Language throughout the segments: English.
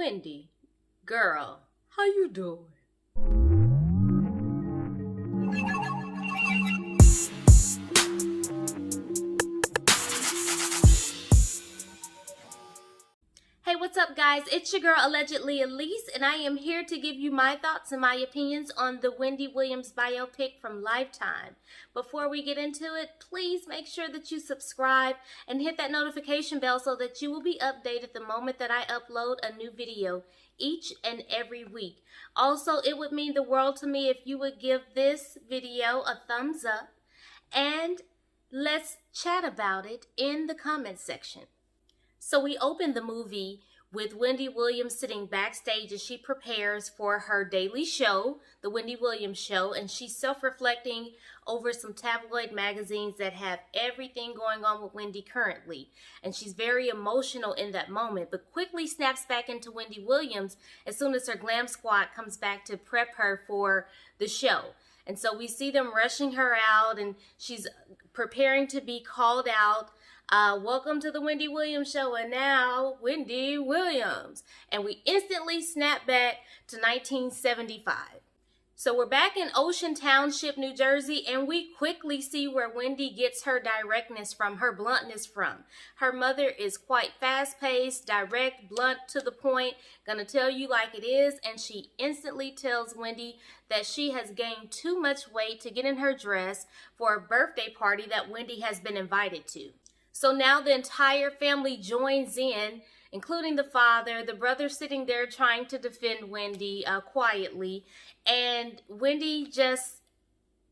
Wendy, girl, how you doing? Hey, what's up, guys? It's your girl, allegedly A-lease, and I am here to give you my thoughts and my opinions on the Wendy Williams biopic from Lifetime. Before we get into it, please make sure that you subscribe and hit that notification bell so that you will be updated the moment that I upload a new video each and every week. Also, it would mean the world to me if you would give this video a thumbs up, and let's chat about it in the comment section. So we open the movie with Wendy Williams sitting backstage as she prepares for her daily show, The Wendy Williams Show, and she's self-reflecting over some tabloid magazines that have everything going on with Wendy currently. And she's very emotional in that moment, but quickly snaps back into Wendy Williams as soon as her glam squad comes back to prep her for the show. And so we see them rushing her out, and she's preparing to be called out. Welcome to the Wendy Williams Show, and now Wendy Williams. And we instantly snap back to 1975. So we're back in Ocean Township, New Jersey, and we quickly see where Wendy gets her directness from, her bluntness from. Her mother is quite fast-paced, direct, blunt, to the point, gonna tell you like it is, and she instantly tells Wendy that she has gained too much weight to get in her dress for a birthday party that Wendy has been invited to. So now the entire family joins in, including the father, the brother sitting there trying to defend Wendy quietly. And Wendy just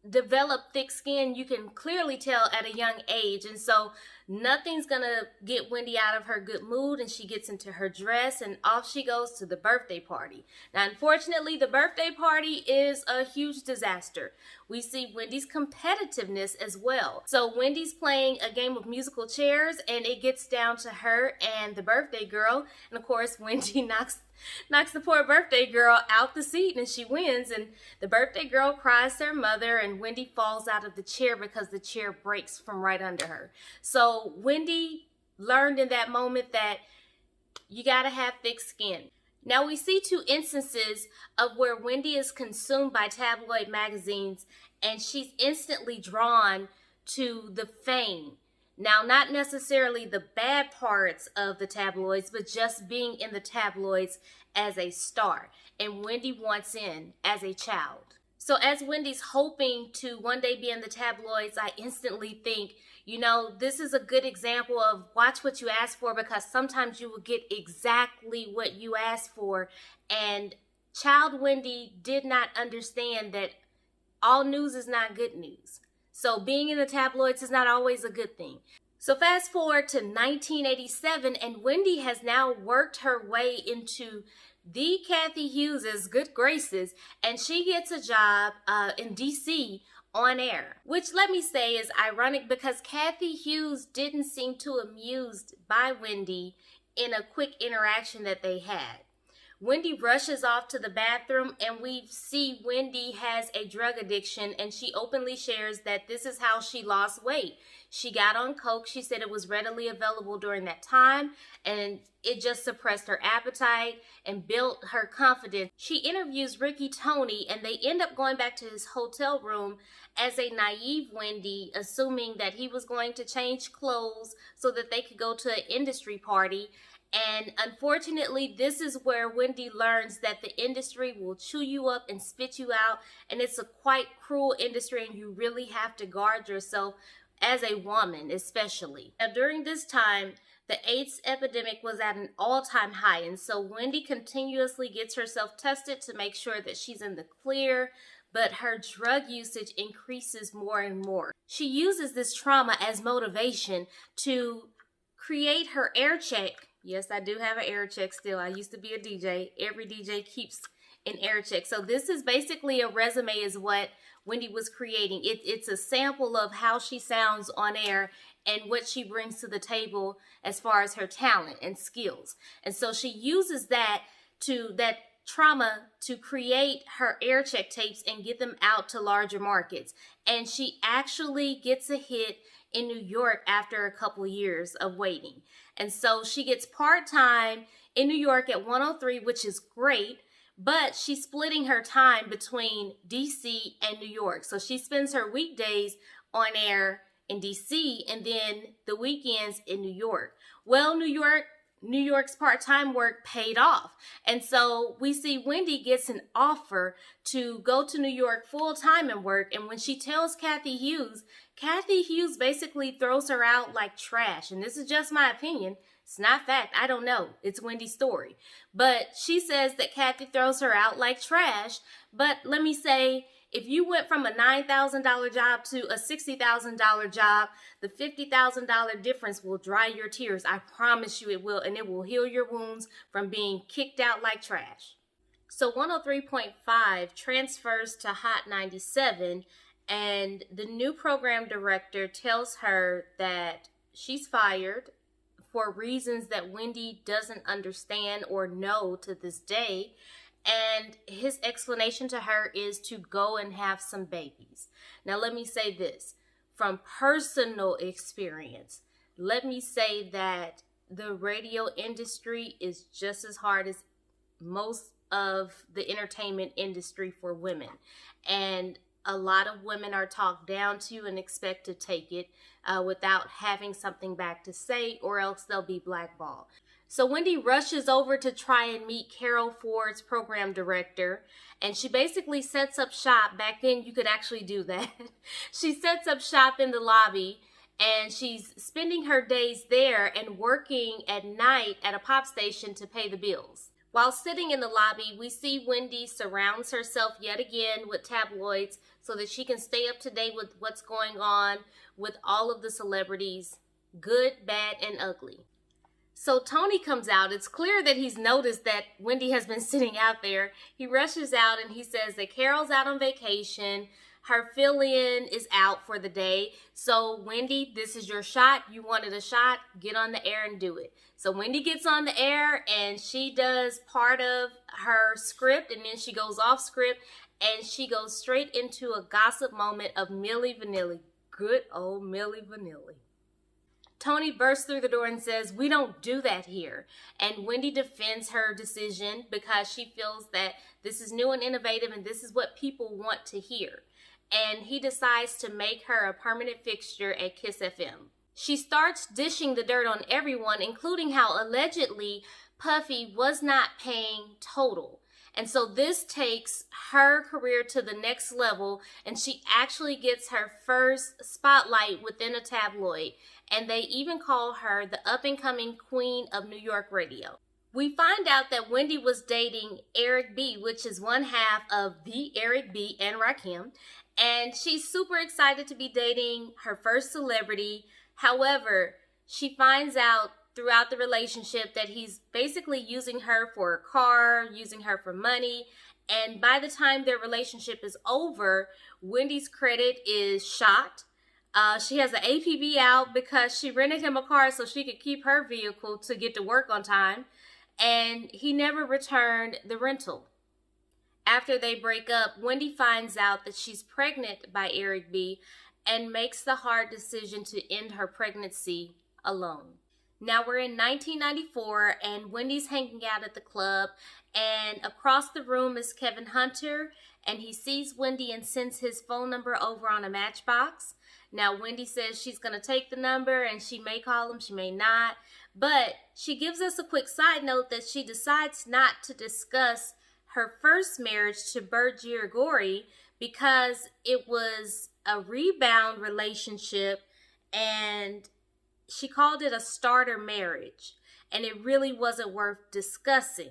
developed thick skin, you can clearly tell, at a young age. And so nothing's gonna get Wendy out of her good mood, and she gets into her dress and off she goes to the birthday party. Now, unfortunately, the birthday party is a huge disaster. We see Wendy's competitiveness as well. So Wendy's playing a game of musical chairs, and it gets down to her and the birthday girl. And of course, Wendy knocks the poor birthday girl out the seat, and she wins. And the birthday girl cries to her mother, and Wendy falls out of the chair because the chair breaks from right under her. So Wendy learned in that moment that you gotta have thick skin. Now we see two instances of where Wendy is consumed by tabloid magazines, and she's instantly drawn to the fame. Now, not necessarily the bad parts of the tabloids, but just being in the tabloids as a star. And Wendy wants in as a child. So as Wendy's hoping to one day be in the tabloids, I instantly think, you know, this is a good example of watch what you ask for, because sometimes you will get exactly what you ask for. And child Wendy did not understand that all news is not good news. So being in the tabloids is not always a good thing. So fast forward to 1987, and Wendy has now worked her way into the Cathy Hughes' good graces, and she gets a job in DC on air, which, let me say, is ironic because Cathy Hughes didn't seem too amused by Wendy in a quick interaction that they had. Wendy rushes off to the bathroom, and we see Wendy has a drug addiction, and she openly shares that this is how she lost weight. She got on coke. She said it was readily available during that time, and it just suppressed her appetite and built her confidence. She interviews Ricky Tony, and they end up going back to his hotel room as a naive Wendy, assuming that he was going to change clothes so that they could go to an industry party. And unfortunately, this is where Wendy learns that the industry will chew you up and spit you out. And it's a quite cruel industry, and you really have to guard yourself as a woman, especially. Now, during this time, the AIDS epidemic was at an all-time high. And so Wendy continuously gets herself tested to make sure that she's in the clear, but her drug usage increases more and more. She uses this trauma as motivation to create her air check. Yes, I do have an air check still. I used to be a DJ. Every DJ keeps an air check. So this is basically a resume is what Wendy was creating. It's a sample of how she sounds on air and what she brings to the table as far as her talent and skills. And so she uses that trauma to create her air check tapes and get them out to larger markets. And she actually gets a hit in New York after a couple years of waiting. And so she gets part-time in New York at 103, which is great. But she's splitting her time between DC and New York. So she spends her weekdays on air in DC and then the weekends in New York. Well, New York's part-time work paid off. And so we see Wendy gets an offer to go to New York full-time and work. And when she tells Kathy Hughes basically throws her out like trash. And this is just my opinion. It's not fact. I don't know. It's Wendy's story. But she says that Kathy throws her out like trash. But let me say, if you went from a $9,000 job to a $60,000 job, the $50,000 difference will dry your tears. I promise you it will. And it will heal your wounds from being kicked out like trash. So 103.5 transfers to Hot 97. And the new program director tells her that she's fired for reasons that Wendy doesn't understand or know to this day. And his explanation to her is to go and have some babies. Now, let me say this. From personal experience, let me say that the radio industry is just as hard as most of the entertainment industry for women. And a lot of women are talked down to and expect to take it without having something back to say, or else they'll be blackballed. So Wendy rushes over to try and meet Carol Ford's program director, and she basically sets up shop. Back then, you could actually do that. She sets up shop in the lobby, and she's spending her days there and working at night at a pop station to pay the bills. While sitting in the lobby, we see Wendy surrounds herself yet again with tabloids so that she can stay up to date with what's going on with all of the celebrities, good, bad, and ugly. So Tony comes out. It's clear that he's noticed that Wendy has been sitting out there. He rushes out and he says that Carol's out on vacation. Her fill-in is out for the day. So Wendy, this is your shot. You wanted a shot. Get on the air and do it. So Wendy gets on the air and she does part of her script, and then she goes off script and she goes straight into a gossip moment of Milli Vanilli. Good old Milli Vanilli. Tony bursts through the door and says, "We don't do that here." And Wendy defends her decision because she feels that this is new and innovative and this is what people want to hear. And he decides to make her a permanent fixture at Kiss FM. She starts dishing the dirt on everyone, including how allegedly Puffy was not paying total. And so this takes her career to the next level, and she actually gets her first spotlight within a tabloid. And they even call her the up-and-coming queen of New York radio. We find out that Wendy was dating Eric B., which is one half of the Eric B. and Rakim. And she's super excited to be dating her first celebrity. However, she finds out throughout the relationship that he's basically using her for a car, using her for money. And by the time their relationship is over, Wendy's credit is shot. She has an APB out because she rented him a car so she could keep her vehicle to get to work on time. And he never returned the rental. After they break up, Wendy finds out that she's pregnant by Eric B. and makes the hard decision to end her pregnancy alone. Now we're in 1994 and Wendy's hanging out at the club, and across the room is Kevin Hunter, and he sees Wendy and sends his phone number over on a matchbox. Now Wendy says she's going to take the number and she may call him, she may not, but she gives us a quick side note that she decides not to discuss her first marriage to Bert Giorgori because it was a rebound relationship, and she called it a starter marriage, and it really wasn't worth discussing.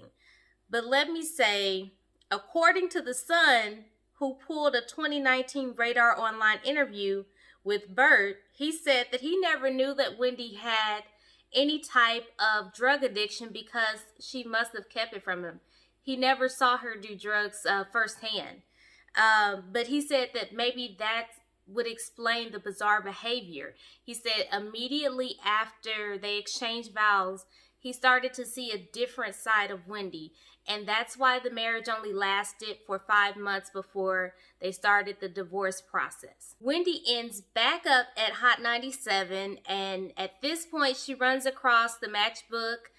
But let me say, according to The Sun, who pulled a 2019 Radar Online interview with Bert, he said that he never knew that Wendy had any type of drug addiction because she must have kept it from him. He never saw her do drugs firsthand. But he said that maybe that would explain the bizarre behavior. He said immediately after they exchanged vows, he started to see a different side of Wendy. And that's why the marriage only lasted for 5 months before they started the divorce process. Wendy ends back up at Hot 97, and at this point she runs across the matchbook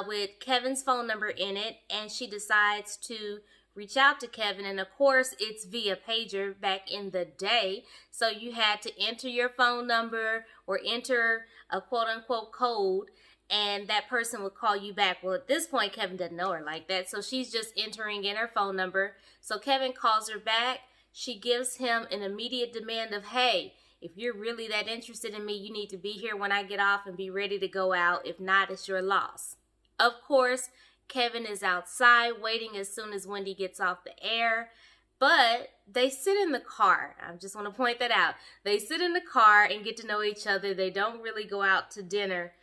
with Kevin's phone number in it, and she decides to reach out to Kevin. And of course, it's via pager back in the day, so you had to enter your phone number or enter a quote-unquote code, and that person would call you back. Well, at this point, Kevin doesn't know her like that, so she's just entering in her phone number. So Kevin calls her back. She gives him an immediate demand of, hey, if you're really that interested in me, you need to be here when I get off and be ready to go out. If not, it's your loss. Of course, Kevin is outside waiting as soon as Wendy gets off the air, but they sit in the car. I just want to point that out. They sit in the car and get to know each other. They don't really go out to dinner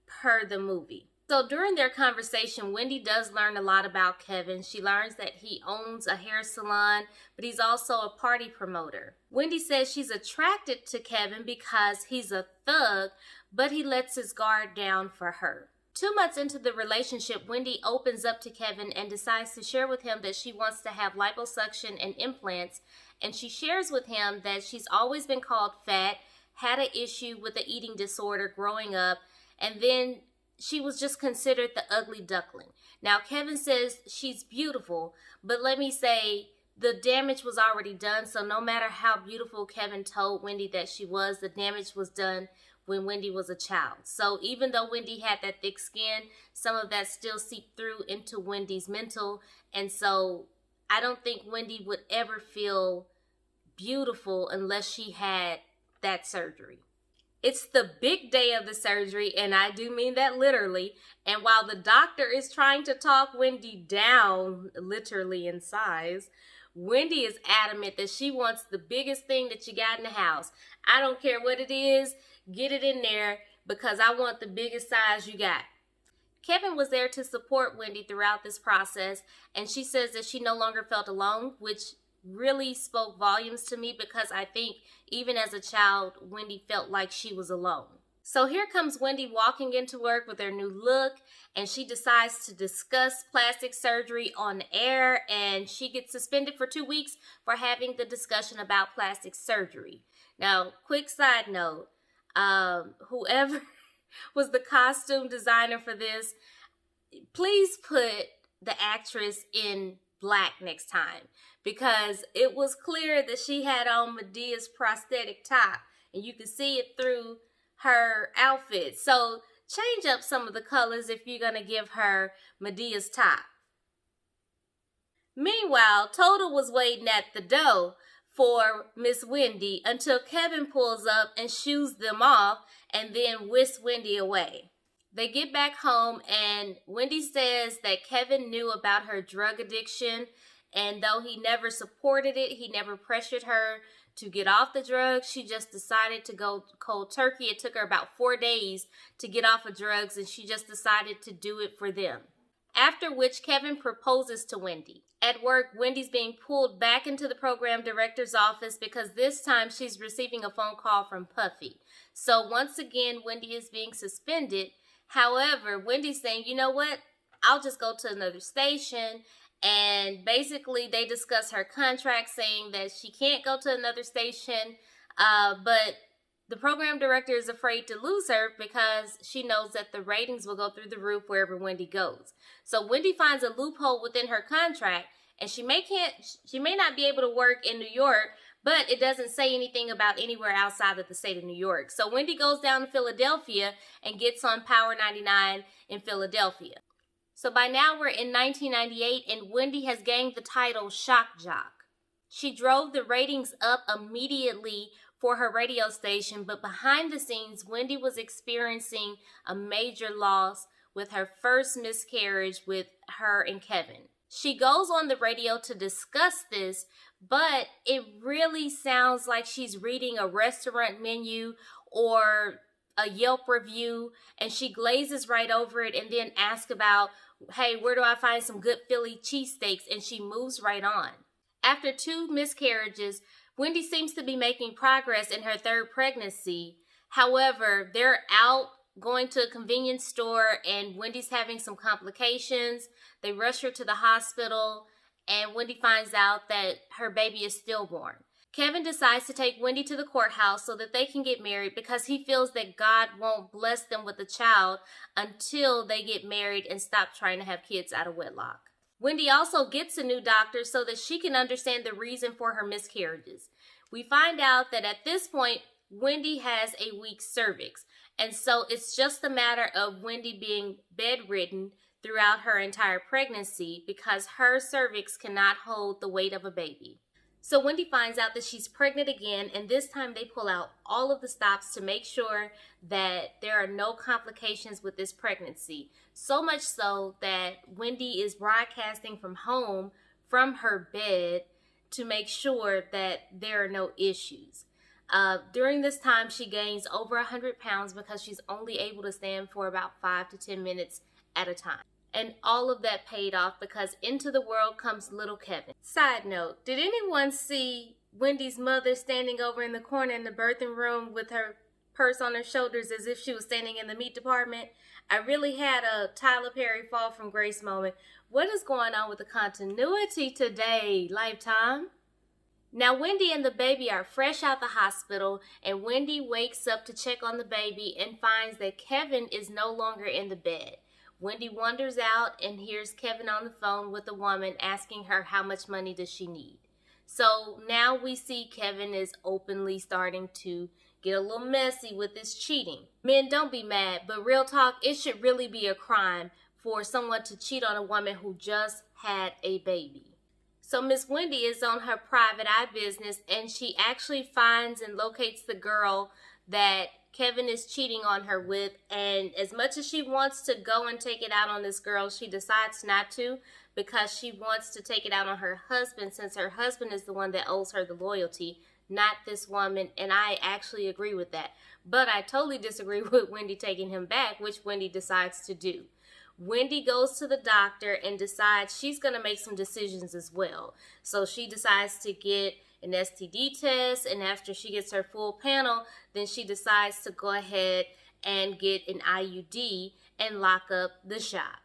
per the movie. So during their conversation, Wendy does learn a lot about Kevin. She learns that he owns a hair salon, but he's also a party promoter. Wendy says she's attracted to Kevin because he's a thug, but he lets his guard down for her. 2 months into the relationship, Wendy opens up to Kevin and decides to share with him that she wants to have liposuction and implants, and she shares with him that she's always been called fat, had an issue with an eating disorder growing up, and then she was just considered the ugly duckling. Now, Kevin says she's beautiful, but let me say, the damage was already done, so no matter how beautiful Kevin told Wendy that she was, the damage was done when Wendy was a child. So even though Wendy had that thick skin, some of that still seeped through into Wendy's mental, and so I don't think Wendy would ever feel beautiful unless she had that surgery. It's the big day of the surgery, and I do mean that literally. And while the doctor is trying to talk Wendy down, literally in size, Wendy is adamant that she wants the biggest thing that you got in the house. I don't care what it is, get it in there because I want the biggest size you got. Kevin was there to support Wendy throughout this process, and she says that she no longer felt alone, which really spoke volumes to me because I think even as a child, Wendy felt like she was alone. So here comes Wendy walking into work with her new look, and she decides to discuss plastic surgery on air, and she gets suspended for 2 weeks for having the discussion about plastic surgery. Now, quick side note, whoever was the costume designer for this, please put the actress in black next time, because it was clear that she had on Medea's prosthetic top, and you could see it through her outfit. So change up some of the colors if you're gonna give her Medea's top. Meanwhile, Total was waiting at the door for Miss Wendy until Kevin pulls up and shoos them off and then whisks Wendy away. They get back home, and Wendy says that Kevin knew about her drug addiction, and though he never supported it, he never pressured her to get off the drugs. She just decided to go cold turkey. It took her about 4 days to get off of drugs, and she just decided to do it for them. After which, Kevin proposes to Wendy. At work, Wendy's being pulled back into the program director's office because this time she's receiving a phone call from Puffy. So once again, Wendy is being suspended. However, Wendy's saying, you know what, I'll just go to another station. And basically, they discuss her contract, saying that she can't go to another station, but the program director is afraid to lose her because she knows that the ratings will go through the roof wherever Wendy goes. So Wendy finds a loophole within her contract, and she may not be able to work in New York, but it doesn't say anything about anywhere outside of the state of New York. So Wendy goes down to Philadelphia and gets on Power 99 in Philadelphia. So by now we're in 1998, and Wendy has gained the title Shock Jock. She drove the ratings up immediately for her radio station, but behind the scenes, Wendy was experiencing a major loss with her first miscarriage with her and Kevin. She goes on the radio to discuss this, but it really sounds like she's reading a restaurant menu or a Yelp review, and she glazes right over it and then asks about, hey, where do I find some good Philly cheesesteaks? And she moves right on. After 2 miscarriages, Wendy seems to be making progress in her 3rd pregnancy. However, they're out going to a convenience store, and Wendy's having some complications. They rush her to the hospital, and Wendy finds out that her baby is stillborn. Kevin decides to take Wendy to the courthouse so that they can get married because he feels that God won't bless them with a child until they get married and stop trying to have kids out of wedlock. Wendy also gets a new doctor so that she can understand the reason for her miscarriages. We find out that at this point, Wendy has a weak cervix, and so it's just a matter of Wendy being bedridden throughout her entire pregnancy because her cervix cannot hold the weight of a baby. So Wendy finds out that she's pregnant again, and this time they pull out all of the stops to make sure that there are no complications with this pregnancy. So much so that Wendy is broadcasting from home, from her bed, to make sure that there are no issues. During this time, she gains over 100 pounds because she's only able to stand for about 5 to 10 minutes at a time. And all of that paid off because into the world comes little Kevin. Side note, did anyone see Wendy's mother standing over in the corner in the birthing room with her purse on her shoulders as if she was standing in the meat department? I really had a Tyler Perry fall from grace moment. What is going on with the continuity today, Lifetime? Now, Wendy and the baby are fresh out the hospital, and Wendy wakes up to check on the baby and finds that Kevin is no longer in the bed. Wendy wanders out and hears Kevin on the phone with a woman asking her how much money does she need. So now we see Kevin is openly starting to get a little messy with his cheating. Men, don't be mad, but real talk, it should really be a crime for someone to cheat on a woman who just had a baby. So Miss Wendy is on her private eye business, and she actually finds and locates the girl that Kevin is cheating on her with, and as much as she wants to go and take it out on this girl, she decides not to because she wants to take it out on her husband, since her husband is the one that owes her the loyalty, not this woman, and I actually agree with that. But I totally disagree with Wendy taking him back, which Wendy decides to do. Wendy goes to the doctor and decides she's going to make some decisions as well. So she decides to get an STD test, and after she gets her full panel, then she decides to go ahead and get an IUD and lock up the shop.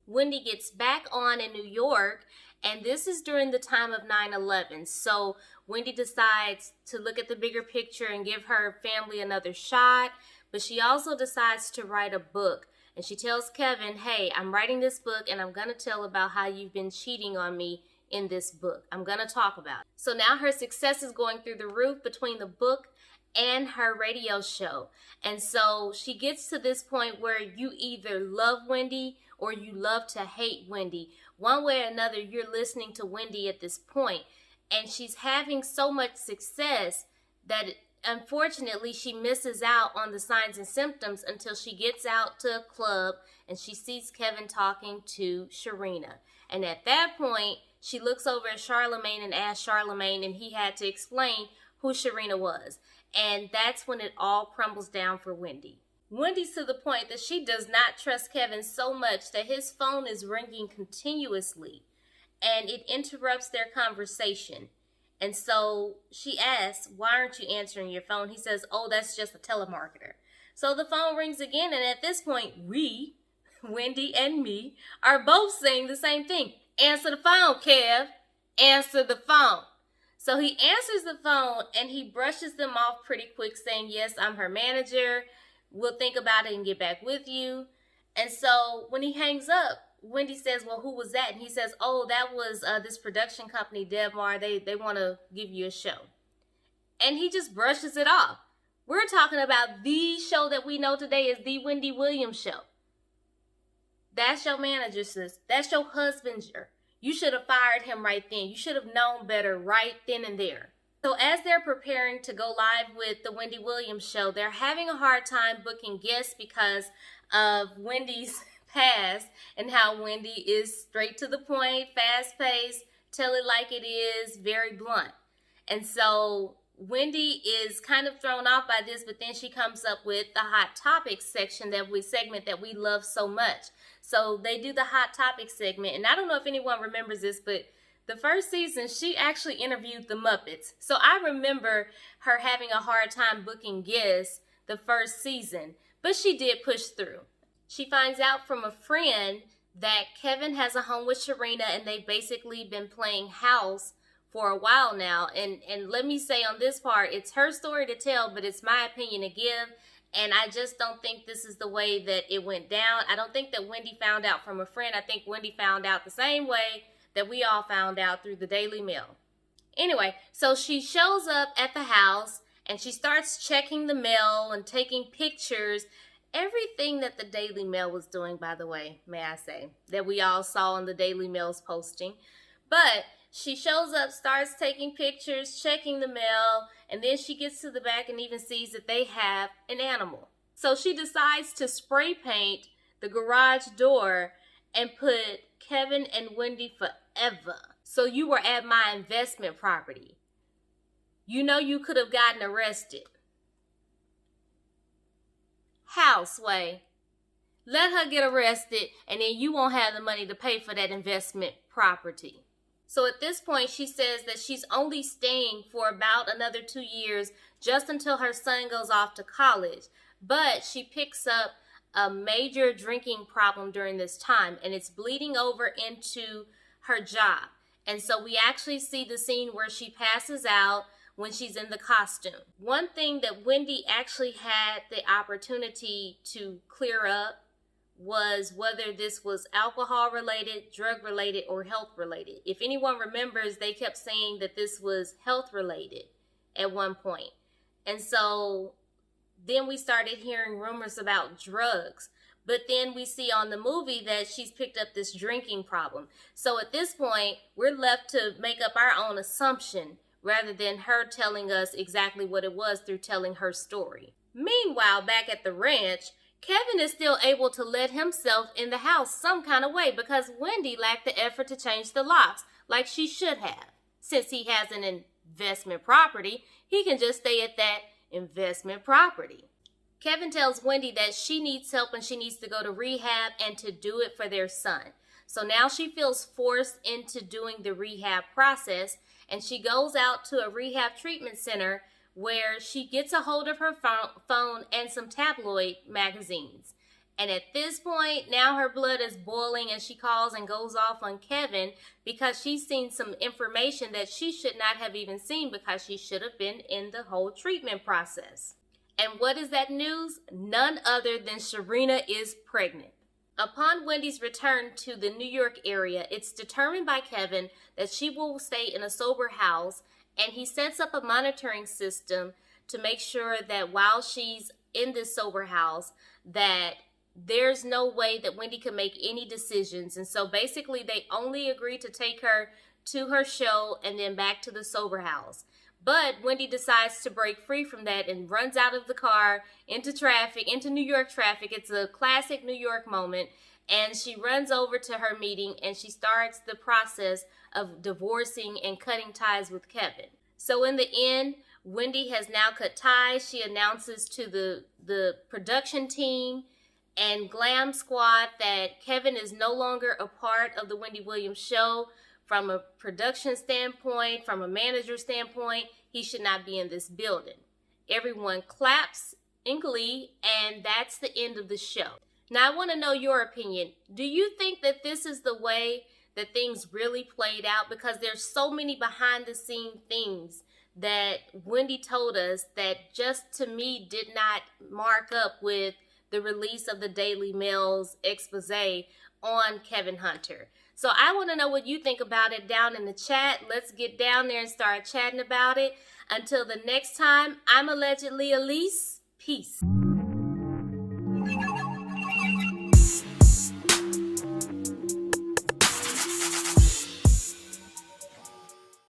Wendy gets back on in New York, and this is during the time of 9/11. So Wendy decides to look at the bigger picture and give her family another shot, but she also decides to write a book. And she tells Kevin, hey, I'm writing this book and I'm going to tell about how you've been cheating on me in this book. I'm going to talk about it. So now her success is going through the roof between the book and her radio show. And so she gets to this point where you either love Wendy or you love to hate Wendy. One way or another, you're listening to Wendy at this point. And she's having so much success that unfortunately, she misses out on the signs and symptoms until she gets out to a club and she sees Kevin talking to Sharina. And at that point, she looks over at Charlemagne and asks Charlemagne, and he had to explain who Sharina was. And that's when it all crumbles down for Wendy. Wendy's to the point that she does not trust Kevin so much that his phone is ringing continuously, and it interrupts their conversation. And so she asks, why aren't you answering your phone? He says, oh, that's just a telemarketer. So the phone rings again, and at this point, we, Wendy and me, are both saying the same thing. Answer the phone, Kev. Answer the phone. So he answers the phone, and he brushes them off pretty quick, saying, yes, I'm her manager. We'll think about it and get back with you. And so when he hangs up, Wendy says, well, who was that? And he says, oh, that was this production company, Debmar. They want to give you a show. And he just brushes it off. We're talking about the show that we know today is the Wendy Williams show. That's your manager, sis. That's your husband. You should have fired him right then. You should have known better right then and there. So as they're preparing to go live with the Wendy Williams show, they're having a hard time booking guests because of Wendy's past and how Wendy is straight to the point, fast-paced, tell it like it is, very blunt. And so Wendy is kind of thrown off by this, but then she comes up with the Hot Topics segment that we love so much. So they do the Hot Topics segment, and I don't know if anyone remembers this, but the first season, she actually interviewed the Muppets. So I remember her having a hard time booking guests the first season, but she did push through. She finds out from a friend that Kevin has a home with Sharina, and they've basically been playing house for a while now. And let me say on this part, it's her story to tell, but it's my opinion to give. And I just don't think this is the way that it went down. I don't think that Wendy found out from a friend. I think Wendy found out the same way that we all found out, through the Daily Mail. Anyway, so she shows up at the house and she starts checking the mail and taking pictures. Everything that the Daily Mail was doing, by the way, may I say, that we all saw on the Daily Mail's posting. But she shows up, starts taking pictures, checking the mail, and then she gets to the back and even sees that they have an animal. So she decides to spray paint the garage door and put Kevin and Wendy forever. So you were at my investment property. You know you could have gotten arrested. How, Sway? Let her get arrested and then you won't have the money to pay for that investment property. So at this point, she says that she's only staying for about another 2 years, just until her son goes off to college. But she picks up a major drinking problem during this time, and it's bleeding over into her job. And so we actually see the scene where she passes out when she's in the costume. One thing that Wendy actually had the opportunity to clear up was whether this was alcohol related, drug related, or health related. If anyone remembers, they kept saying that this was health related at one point. And so then we started hearing rumors about drugs. But then we see on the movie that she's picked up this drinking problem. So at this point, we're left to make up our own assumption rather than her telling us exactly what it was through telling her story. Meanwhile, back at the ranch, Kevin is still able to let himself in the house some kind of way because Wendy lacked the effort to change the locks like she should have. Since he has an investment property, he can just stay at that investment property. Kevin tells Wendy that she needs help and she needs to go to rehab and to do it for their son. So now she feels forced into doing the rehab process, and she goes out to a rehab treatment center where she gets a hold of her phone and some tabloid magazines. And at this point, now her blood is boiling and she calls and goes off on Kevin because she's seen some information that she should not have even seen because she should have been in the whole treatment process. And what is that news? None other than Sharina is pregnant. Upon Wendy's return to the New York area, it's determined by Kevin that she will stay in a sober house, and he sets up a monitoring system to make sure that while she's in this sober house, that there's no way that Wendy can make any decisions. And so basically they only agree to take her to her show and then back to the sober house. But Wendy decides to break free from that and runs out of the car into traffic, into New York traffic. It's a classic New York moment. And she runs over to her meeting and she starts the process of divorcing and cutting ties with Kevin. So in the end, Wendy has now cut ties. She announces to the production team and Glam Squad that Kevin is no longer a part of the Wendy Williams show. From a production standpoint, from a manager standpoint, he should not be in this building. Everyone claps in glee, and that's the end of the show. Now, I want to know your opinion. Do you think that this is the way that things really played out? Because there's so many behind-the-scene things that Wendy told us that just to me did not mark up with the release of the Daily Mail's expose on Kevin Hunter. So I want to know what you think about it down in the chat. Let's get down there and start chatting about it. Until the next time, I'm allegedly A-lease. Peace.